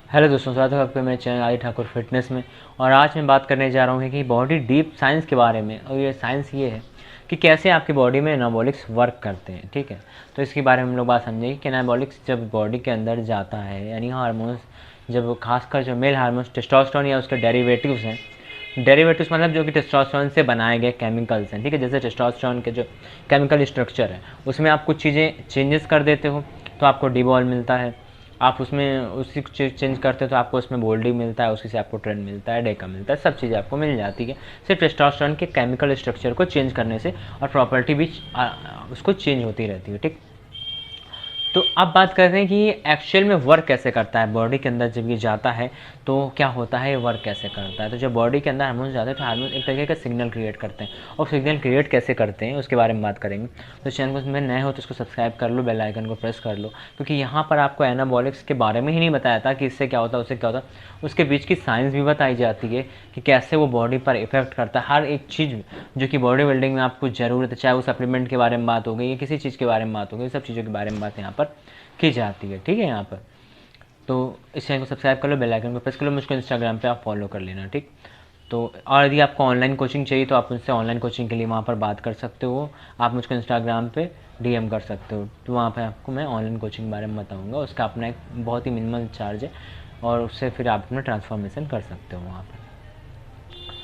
Hello दोस्तों, स्वागत है आपके मेरे चैनल आदि ठाकुर फिटनेस में। और आज मैं बात करने जा रहा हूँ कि बॉडी डीप साइंस के बारे में। और ये साइंस ये है कि कैसे आपकी बॉडी में एनाबॉलिक्स वर्क करते हैं। ठीक है, तो इसके बारे में हम लोग बात समझेंगे कि एनाबॉलिक्स जब बॉडी के अंदर जाता है, यानी हार्मोन्स, जब खासकर जो मेल हार्मोन्स टेस्टोस्टेरोन या उसके डेरिवेटिव्स हैं। डेरिवेटिव्स मतलब जो कि टेस्टोस्टेरोन से बनाए गए केमिकल्स हैं। ठीक है, जैसे टेस्टोस्टेरोन के जो केमिकल स्ट्रक्चर है उसमें आप कुछ चीज़ें चेंजेस कर देते हो तो आपको डीबॉल मिलता है। आप उसमें उसी चीज़ चेंज करते हो तो आपको उसमें बोल्डी मिलता है, उसी से आपको ट्रेंड मिलता है, डेका मिलता है, सब चीज़ें आपको मिल जाती है सिर्फ टेस्टोस्टेरोन के केमिकल स्ट्रक्चर को चेंज करने से। और प्रॉपर्टी भी उसको चेंज होती रहती है। ठीक, तो अब बात करते हैं कि ये एक्चुअल में वर्क कैसे करता है बॉडी के अंदर। जब ये जाता है तो क्या होता है, ये वर्क कैसे करता है। तो जब बॉडी के अंदर हार्मोन्स जाते हैं तो हार्मोन एक तरीके का सिग्नल क्रिएट करते हैं, और सिग्नल क्रिएट कैसे करते हैं उसके बारे में बात करेंगे। तो चैनल को में नए हो तो इसको सब्सक्राइब कर लो, बेल आइकन को प्रेस कर लो, क्योंकि यहाँ पर आपको एनाबॉलिक्स के बारे में ही नहीं बताया था कि इससे क्या होता है, उससे क्या होता है, उसके बीच की साइंस भी बताई जाती है कि कैसे वो बॉडी पर इफेक्ट करता है। हर एक चीज़ जो कि बॉडी बिल्डिंग में आपको ज़रूरत है, चाहे वो सप्लीमेंट के बारे में बात हो गई या किसी चीज़ के बारे में बात हो गई, सब चीज़ों के बारे में बात यहाँ पर की जाती है। ठीक है, यहाँ पर तो इस चैनल को सब्सक्राइब कर लो, बेल आइकन को प्रेस कर लो, मुझको इंस्टाग्राम पे आप फॉलो कर लेना। ठीक, तो और यदि आपको ऑनलाइन कोचिंग चाहिए तो आप मुझसे ऑनलाइन कोचिंग के लिए वहाँ पर बात कर सकते हो। आप मुझको इंस्टाग्राम पे डीएम कर सकते हो, तो वहाँ पे आपको मैं ऑनलाइन कोचिंग के बारे में बताऊँगा। उसका अपना एक बहुत ही मिनिमल चार्ज है, और उससे फिर आप अपना ट्रांसफॉर्मेशन कर सकते हो वहाँ पर।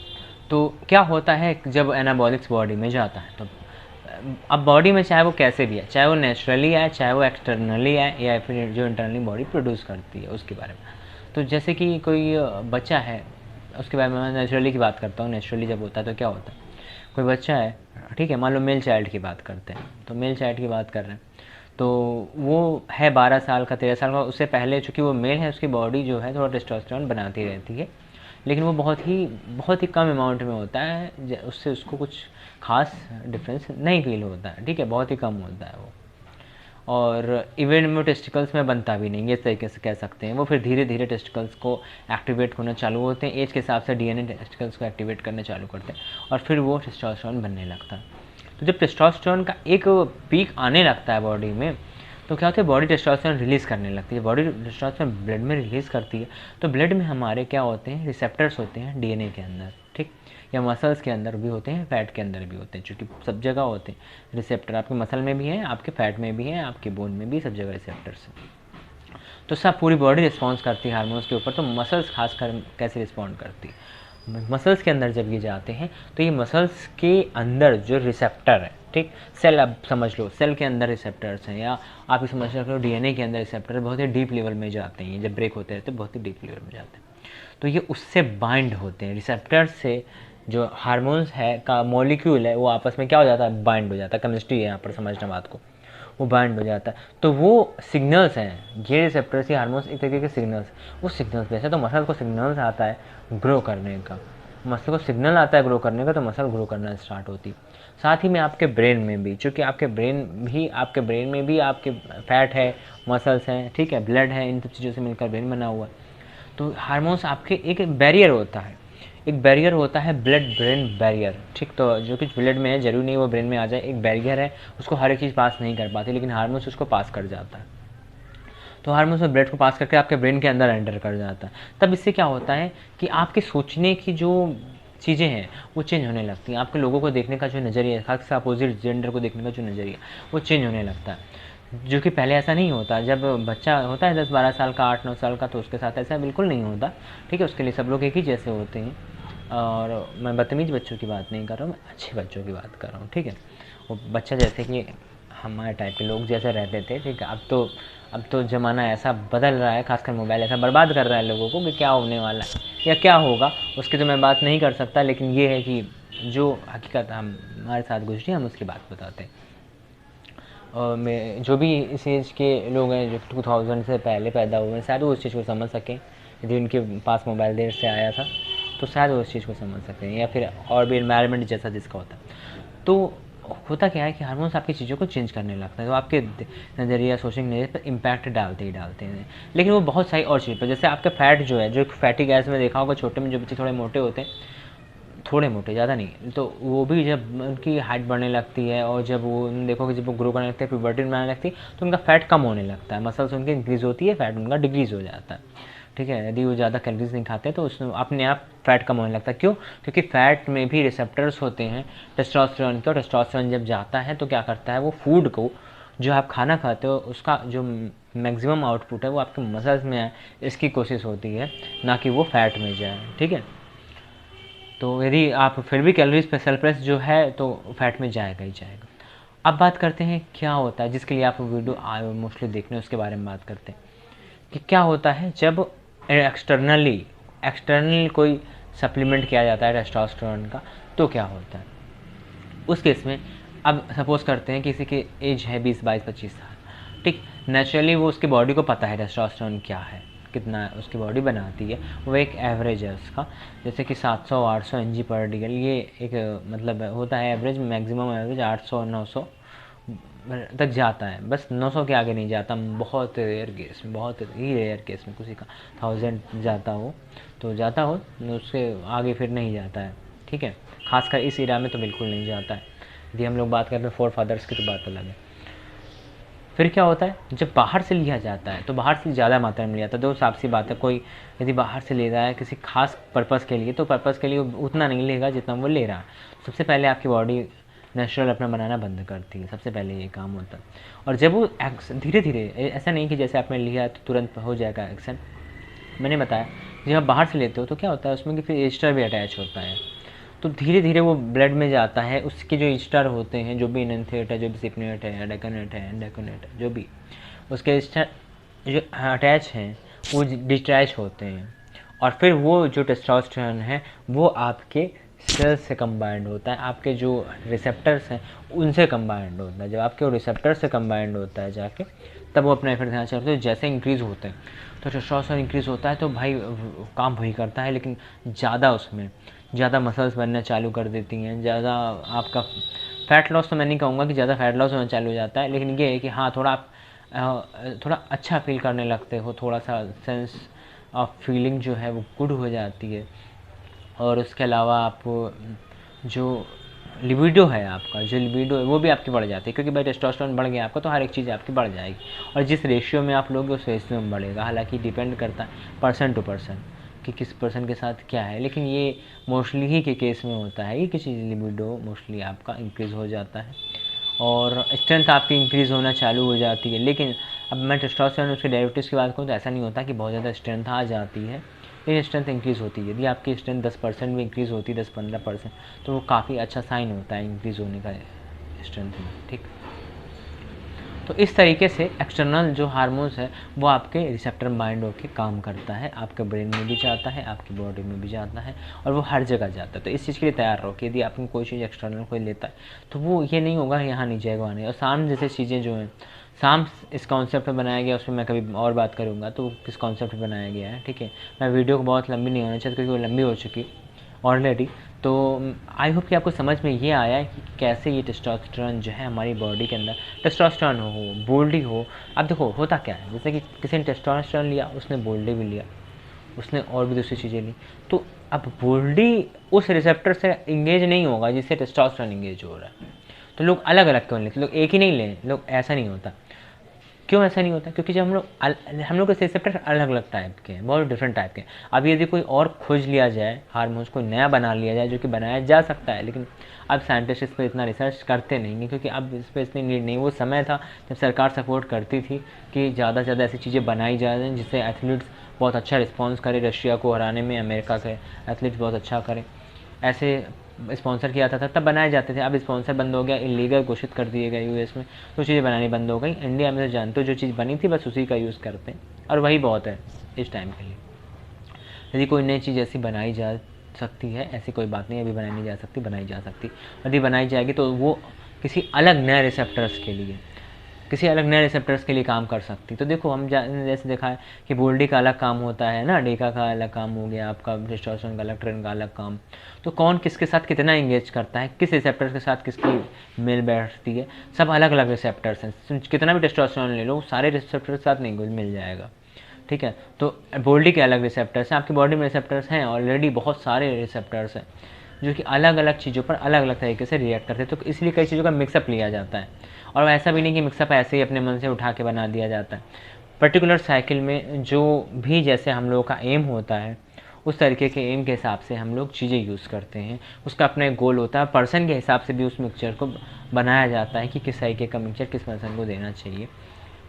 तो क्या होता है जब एनाबॉलिक्स बॉडी में जाता है, तो अब बॉडी में चाहे वो कैसे भी है, चाहे वो नेचुरली आए, चाहे वो एक्सटर्नली आए, या फिर जो इंटरनली बॉडी प्रोड्यूस करती है उसके बारे में। तो जैसे कि कोई बच्चा है, उसके बारे में मैं नेचुरली की बात करता हूँ। नेचुरली जब होता है तो क्या होता है, कोई बच्चा है, ठीक है, मान लो मेल चाइल्ड की बात करते हैं, तो मेल चाइल्ड की बात कर रहे हैं, तो वो है 12 साल का, 13 साल का। उससे पहले चूँकि वो मेल है, उसकी बॉडी जो है थोड़ा टेस्टोस्टेरोन बनाती रहती है, लेकिन वो बहुत ही कम अमाउंट में होता है, उससे उसको कुछ खास डिफरेंस नहीं फील होता है। ठीक है, बहुत ही कम होता है वो। और इवन में टेस्टिकल्स में बनता भी नहीं, इस तरीके से कह सकते हैं। वो फिर धीरे धीरे टेस्टिकल्स को एक्टिवेट होना चालू होते हैं, एज के हिसाब से डीएनए टेस्टिकल्स को एक्टिवेट करना चालू करते हैं, और फिर वो टेस्टोस्टेरोन बनने लगता है। तो जब टेस्टोस्टेरोन का एक पीक आने लगता है बॉडी में, तो क्या होता है, बॉडी टेस्टोस्टेरोन रिलीज़ करने लगती है। बॉडी टेस्टोस्टेरोन ब्लड में रिलीज़ करती है, तो ब्लड में हमारे क्या होते हैं, रिसेप्टर्स होते हैं डीएनए के अंदर। ठीक, या मसल्स के अंदर भी होते हैं, फैट के अंदर भी होते हैं, चूँकि सब जगह होते हैं रिसेप्टर। आपके मसल में भी हैं, आपके फैट में भी हैं, आपके बोन में भी, सब जगह रिसेप्टर्स हैं। तो सब पूरी बॉडी रिस्पॉन्स करती है हार्मोन्स के ऊपर। तो मसल्स खासकर कैसे रिस्पॉन्ड करती है, मसल्स के अंदर जब ये जाते हैं तो ये मसल्स के अंदर जो रिसेप्टर है, ठीक, सेल, अब समझ लो सेल के अंदर रिसेप्टर्स हैं, या आप ये समझ सकते हो डीएनए के अंदर रिसेप्टर बहुत ही डीप लेवल में जाते हैं। जब ब्रेक होते रहते हैं बहुत ही डीप लेवल में जाते हैं, तो ये उससे बाइंड होते हैं रिसेप्टर से। जो हार्मोन्स है का मॉलिक्यूल है वो आपस में क्या हो जाता है, बाइंड हो जाता है। केमिस्ट्री है यहाँ पर, समझना बात को, वो बाइंड हो जाता है। तो वो सिग्नल्स हैं, ये रिसेप्टर्स या हार्मोन्स एक तरीके के सिग्नल्स, वो सिग्नल्स वैसे तो मसल को सिग्नल्स आता है ग्रो करने का, मसल को सिग्नल आता है ग्रो करने का, तो मसल ग्रो करना स्टार्ट होती है। साथ ही में आपके ब्रेन में भी, चूँकि आपके ब्रेन में भी आपके फैट है, मसल्स हैं, ठीक है, ब्लड है, इन सब चीज़ों से मिलकर ब्रेन बना हुआ है। तो हार्मोन्स आपके एक बैरियर होता है, एक बैरियर होता है, ब्लड ब्रेन बैरियर। ठीक, तो जो कुछ ब्लड में है जरूरी नहीं वो ब्रेन में आ जाए, एक बैरियर है, उसको हर एक चीज़ पास नहीं कर पाती, लेकिन हार्मोन्स उसको पास कर जाता है। तो हार्मोन्स में ब्लड को पास करके आपके ब्रेन के अंदर एंटर कर जाता है। तब इससे क्या होता है कि आपके सोचने की जो चीज़ें हैं वो चेंज होने लगती हैं। आपके लोगों को देखने का जो नज़रिया है, खासकर अपोजिट जेंडर को देखने का जो नज़रिया वो चेंज होने लगता है, जो कि पहले ऐसा नहीं होता। जब बच्चा होता है 10-12 साल का, 8-9 साल का, तो उसके साथ ऐसा बिल्कुल नहीं होता। ठीक है, उसके लिए सब लोग एक ही जैसे होते हैं। और मैं बदतमीज़ बच्चों की बात नहीं कर रहा हूँ, मैं अच्छे बच्चों की बात कर रहा हूँ। ठीक है, वो बच्चा जैसे कि हमारे टाइप के लोग जैसे रहते थे, ठीक है, अब तो ज़माना ऐसा बदल रहा है, खासकर मोबाइल ऐसा बर्बाद कर रहा है लोगों को कि क्या होने वाला है या क्या होगा उसकी तो मैं बात नहीं कर सकता। लेकिन ये है कि जो हकीकत हमारे साथ गुजरी हम उसकी बात बताते हैं। और मैं जो भी इस एज के लोग हैं जो 2000 से पहले पैदा हुए हैं, शायद वो उस चीज़ को समझ सकें। यदि उनके पास मोबाइल देर से आया था तो शायद वो उस चीज़ को समझ सकें, या फिर और भी इन्वायरमेंट जैसा जिसका होता है। तो होता क्या है कि हार्मोन्स आपकी चीज़ों को चेंज करने लगता है, तो आपके नज़रिया, सोचने नज़रिए पर इम्पैक्ट डालते ही डालते हैं। लेकिन वो बहुत सारी और चीज़ पर, जैसे आपका फैट जो है, जो फैटी गैस में देखा होगा, छोटे में जो बच्चे थोड़े मोटे होते हैं, थोड़े मोटे, ज़्यादा नहीं, तो वो भी जब उनकी हाइट बढ़ने लगती है, और जब वो देखो कि जब वो ग्रो करने लगते हैं, प्यूबर्टी में आने लगती है, तो उनका फैट कम होने लगता है, मसल्स उनकी इंक्रीज़ होती है, फैट उनका डिक्रीज़ हो जाता है। ठीक है। यदि वो ज़्यादा कैलोरीज नहीं खाते तो उसमें अपने आप फैट कम होने लगता है। क्यों? क्योंकि फैट में भी रिसेप्टर्स होते हैं टेस्टोस्टेरोन के, और टेस्टोस्टेरोन जब जाता है तो क्या करता है, वो फूड को, जो आप खाना खाते हो उसका जो मैक्सिमम आउटपुट है वो आपके मसल्स में आए, इसकी कोशिश होती है, ना कि वो फैट में जाए। ठीक है। तो यदि आप फिर भी कैलोरीज पे सरप्लस जो है तो फैट में जाएगा ही जाएगा। अब बात करते हैं क्या होता है, जिसके लिए आप वीडियो आए मोस्टली देखने, उसके बारे में बात करते हैं कि क्या होता है जब एक्सटर्नल कोई सप्लीमेंट किया जाता है टेस्टोस्टेरोन का, तो क्या होता है उस केस में। अब सपोज करते हैं किसी की एज है 20-22-25 साल, ठीक। नेचुरली वो उसकी बॉडी को पता है टेस्टोस्टेरोन क्या है, कितना उसकी बॉडी बनाती है, वो एक एवरेज है उसका, जैसे कि 700-800 mg पर डीएल, ये एक मतलब होता है एवरेज, मैक्सिमम एवरेज 800-900 तक जाता है, बस 900 के आगे नहीं जाता, बहुत रेयर केस में, बहुत ही रेयर केस में किसी का 1000 जाता हो तो जाता हो, उसके आगे फिर नहीं जाता है। ठीक है, खासकर इस एरिया में तो बिल्कुल नहीं जाता है। यदि हम लोग बात करते हैं फोर फादर्स की तो बात अलग है। फिर क्या होता है, जब बाहर से लिया जाता है तो बाहर से ज़्यादा मात्रा में लिया जाता है। तो साफ सी बात है, कोई यदि बाहर से ले रहा है किसी खास पर्पज़ के लिए, तो पर्पज़ के लिए उतना नहीं लेगा जितना वो ले रहा है। सबसे पहले आपकी बॉडी नेचुरल अपना बनाना बंद करती है, सबसे पहले ये काम होता है। और जब वो धीरे धीरे, ऐसा नहीं कि जैसे आपने लिया तो तुरंत हो जाएगा एक्शन। मैंने बताया जब आप बाहर से लेते हो तो क्या होता है उसमें कि फिर एस्टर भी अटैच होता है, तो धीरे धीरे वो ब्लड में जाता है। उसके जो ईस्टर होते हैं, जो भी इनथेट है, जो भी सिपनेट है, डेकोनेट है, एंडेकोनेट है, जो भी उसके ईस्टर जो अटैच हैं वो डिटैच होते हैं, और फिर वो जो टेस्टोस्टेरोन है वो आपके सेल्स से कंबाइंड होता है, आपके जो रिसेप्टर्स हैं उनसे कंबाइंड होता है। जब आपके वो रिसेप्टर से कंबाइंड होता है जाके, तब वो अपना इफेक्ट देना चाहते हैं। जैसे इंक्रीज़ होते हैं तो टेस्टोस्टेरोन इंक्रीज़ होता है तो भाई काम वही करता है, लेकिन ज़्यादा उसमें ज़्यादा मसल्स बनना चालू कर देती हैं, ज़्यादा आपका फ़ैट लॉस, तो मैं नहीं कहूँगा कि ज़्यादा फ़ैट लॉस होना चालू हो जाता है, लेकिन ये है कि हाँ थोड़ा आप थोड़ा अच्छा फील करने लगते हो, थोड़ा सा सेंस ऑफ फीलिंग जो है वो गुड हो जाती है। और उसके अलावा आप जो लिबिडो है, आपका जो लिबिडो है वो भी आपकी बढ़ जाती है, क्योंकि भाई टेस्टोस्टेरोन बढ़ गया आपका तो हर एक चीज़ आपकी बढ़ जाएगी, और जिस रेशियो में आप लोगे उस रेशियो में बढ़ेगा। हालांकि डिपेंड करता है पर्सन टू पर्सन कि किस पर्सन के साथ क्या है, लेकिन ये मोस्टली ही के केस में होता है कि किसी लिबिडो मोस्टली आपका इंक्रीज़ हो जाता है और स्ट्रेंथ आपकी इंक्रीज़ होना चालू हो जाती है। लेकिन अब मैं टेस्टोस्टेरोन उसके डेरिवेटिव्स की बात करूँ तो ऐसा नहीं होता कि बहुत ज़्यादा स्ट्रेंथ आ जाती है, लेकिन स्ट्रेंथ इंक्रीज़ होती है। यदि आपकी स्ट्रेंथ 10% भी इंक्रीज़ होती है, 10-15%, तो वो काफ़ी अच्छा साइन होता है इंक्रीज़ होने का स्ट्रेंथ में। ठीक, तो इस तरीके से एक्सटर्नल जो हार्मोन्स है वो आपके रिसेप्टर बाइंड होकर काम करता है, आपके ब्रेन में भी जाता है, आपकी बॉडी में भी जाता है, और वो हर जगह जाता है। तो इस चीज़ के लिए तैयार रहो कि यदि आपको कोई चीज़ एक्सटर्नल कोई लेता है तो वो ये नहीं होगा यहाँ नहीं जाएगा वहाँ नहीं। और साम जैसे चीज़ें जो हैं, साम इस कॉन्सेप्ट पर बनाया गया, उसमें मैं कभी और बात करूँगा तो किस कॉन्सेप्ट पर बनाया गया है। ठीक है, मैं वीडियो को बहुत लंबी नहीं होना चाहती क्योंकि वो लंबी हो चुकी ऑलरेडी। तो आई होप कि आपको समझ में ये आया है कि कैसे ये टेस्टोस्टेरोन जो है हमारी बॉडी के अंदर, टेस्टोस्टेरोन हो, बोल्डी हो। अब देखो होता क्या है, जैसे कि किसी ने टेस्टोस्टेरोन लिया, उसने बोल्डी भी लिया, उसने और भी दूसरी चीज़ें ली, तो अब बोल्डी उस रिसेप्टर से इंगेज नहीं होगा जिससे टेस्टोस्टेरोन इंगेज हो रहा है। तो लोग अलग अलग क्यों लेते, लोग एक ही नहीं लें, लोग ऐसा नहीं होता। क्यों ऐसा नहीं होता? क्योंकि जब हम लोग के रिसेप्टर अलग अलग टाइप के हैं, बहुत डिफरेंट टाइप के हैं। अब यदि कोई और खोज लिया जाए, हार्मोन्स को नया बना लिया जाए, जो कि बनाया जा सकता है, लेकिन अब साइंटिस्ट इस पर इतना रिसर्च करते नहीं हैं क्योंकि अब इस पर इतनी नीड नहीं। वो समय था जब सरकार सपोर्ट करती थी कि ज़्यादा से ज़्यादा ऐसी चीज़ें बनाई जाए जिससे एथलीट्स बहुत अच्छा रिस्पॉन्स करे, रशिया को हराने में अमेरिका के एथलीट्स बहुत अच्छा करें, ऐसे स्पॉन्सर किया था तब बनाए जाते थे। अब स्पॉन्सर बंद हो गया, इलीगल घोषित कर दिए गए यूएस में, तो चीज़ें बनानी बंद हो गई। इंडिया में तो जानते हो जो चीज़ बनी थी बस उसी का यूज़ करते हैं, और वही बहुत है इस टाइम के लिए। यदि कोई नई चीज़ ऐसी बनाई जा सकती है, ऐसी कोई बात नहीं अभी बनाई नहीं जा सकती, बनाई जा सकती। यदि बनाई जाएगी तो वो किसी अलग नए रिसेप्टर्स के लिए, किसी अलग नए रिसेप्टर्स के लिए काम कर सकती। तो देखो हम जैसे देखा है कि बोल्डी का अलग काम होता है ना, डेका का अलग काम हो गया, आपका टेस्टोस्टेरोन का अलग, ट्रेन का अलग काम। तो कौन किसके साथ कितना इंगेज करता है, किस रिसेप्टर के साथ किसकी मेल बैठती है, सब अलग अलग रिसेप्टर्स हैं। कितना भी टेस्टोस्टेरोन ले लो सारे रिसेप्टर के साथ नहीं घुल मिल जाएगा। ठीक है, तो बोल्डी के अलग रिसेप्टर्स हैं, आपकी बॉडी में रिसेप्टर्स हैं ऑलरेडी, बहुत सारे रिसेप्टर्स हैं जो कि अलग अलग चीज़ों पर अलग अलग तरीके से रिएक्ट करते हैं। तो इसलिए कई चीज़ों का मिक्सअप लिया जाता है, और ऐसा भी नहीं कि मिक्सअप ऐसे ही अपने मन से उठा के बना दिया जाता है। पर्टिकुलर साइकिल में जो भी जैसे हम लोगों का एम होता है उस तरीके के एम के हिसाब से हम लोग चीज़ें यूज़ करते हैं। उसका अपना एक गोल होता है, पर्सन के हिसाब से भी उस मिक्सचर को बनाया जाता है कि किस तरीके का मिक्सचर किस पर्सन को देना चाहिए,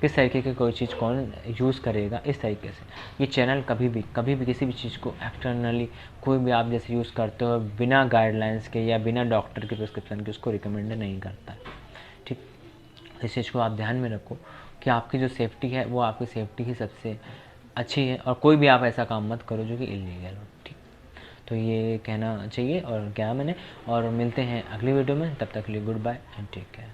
किस तरीके की कोई चीज़ कौन यूज़ करेगा। इस तरीके से ये चैनल कभी भी किसी भी चीज़ को एक्सटर्नली कोई भी आप जैसे यूज़ करते हो बिना गाइडलाइंस के या बिना डॉक्टर के प्रिस्क्रिप्शन के उसको रिकमेंड नहीं करता है। ठीक, इस चीज़ को आप ध्यान में रखो कि आपकी जो सेफ्टी है वो आपकी सेफ्टी ही सबसे अच्छी है, और कोई भी आप ऐसा काम मत करो जो कि इलीगल हो। ठीक, तो ये कहना चाहिए और क्या मैंने, और मिलते हैं अगली वीडियो में, तब तक के लिए goodbye and take care.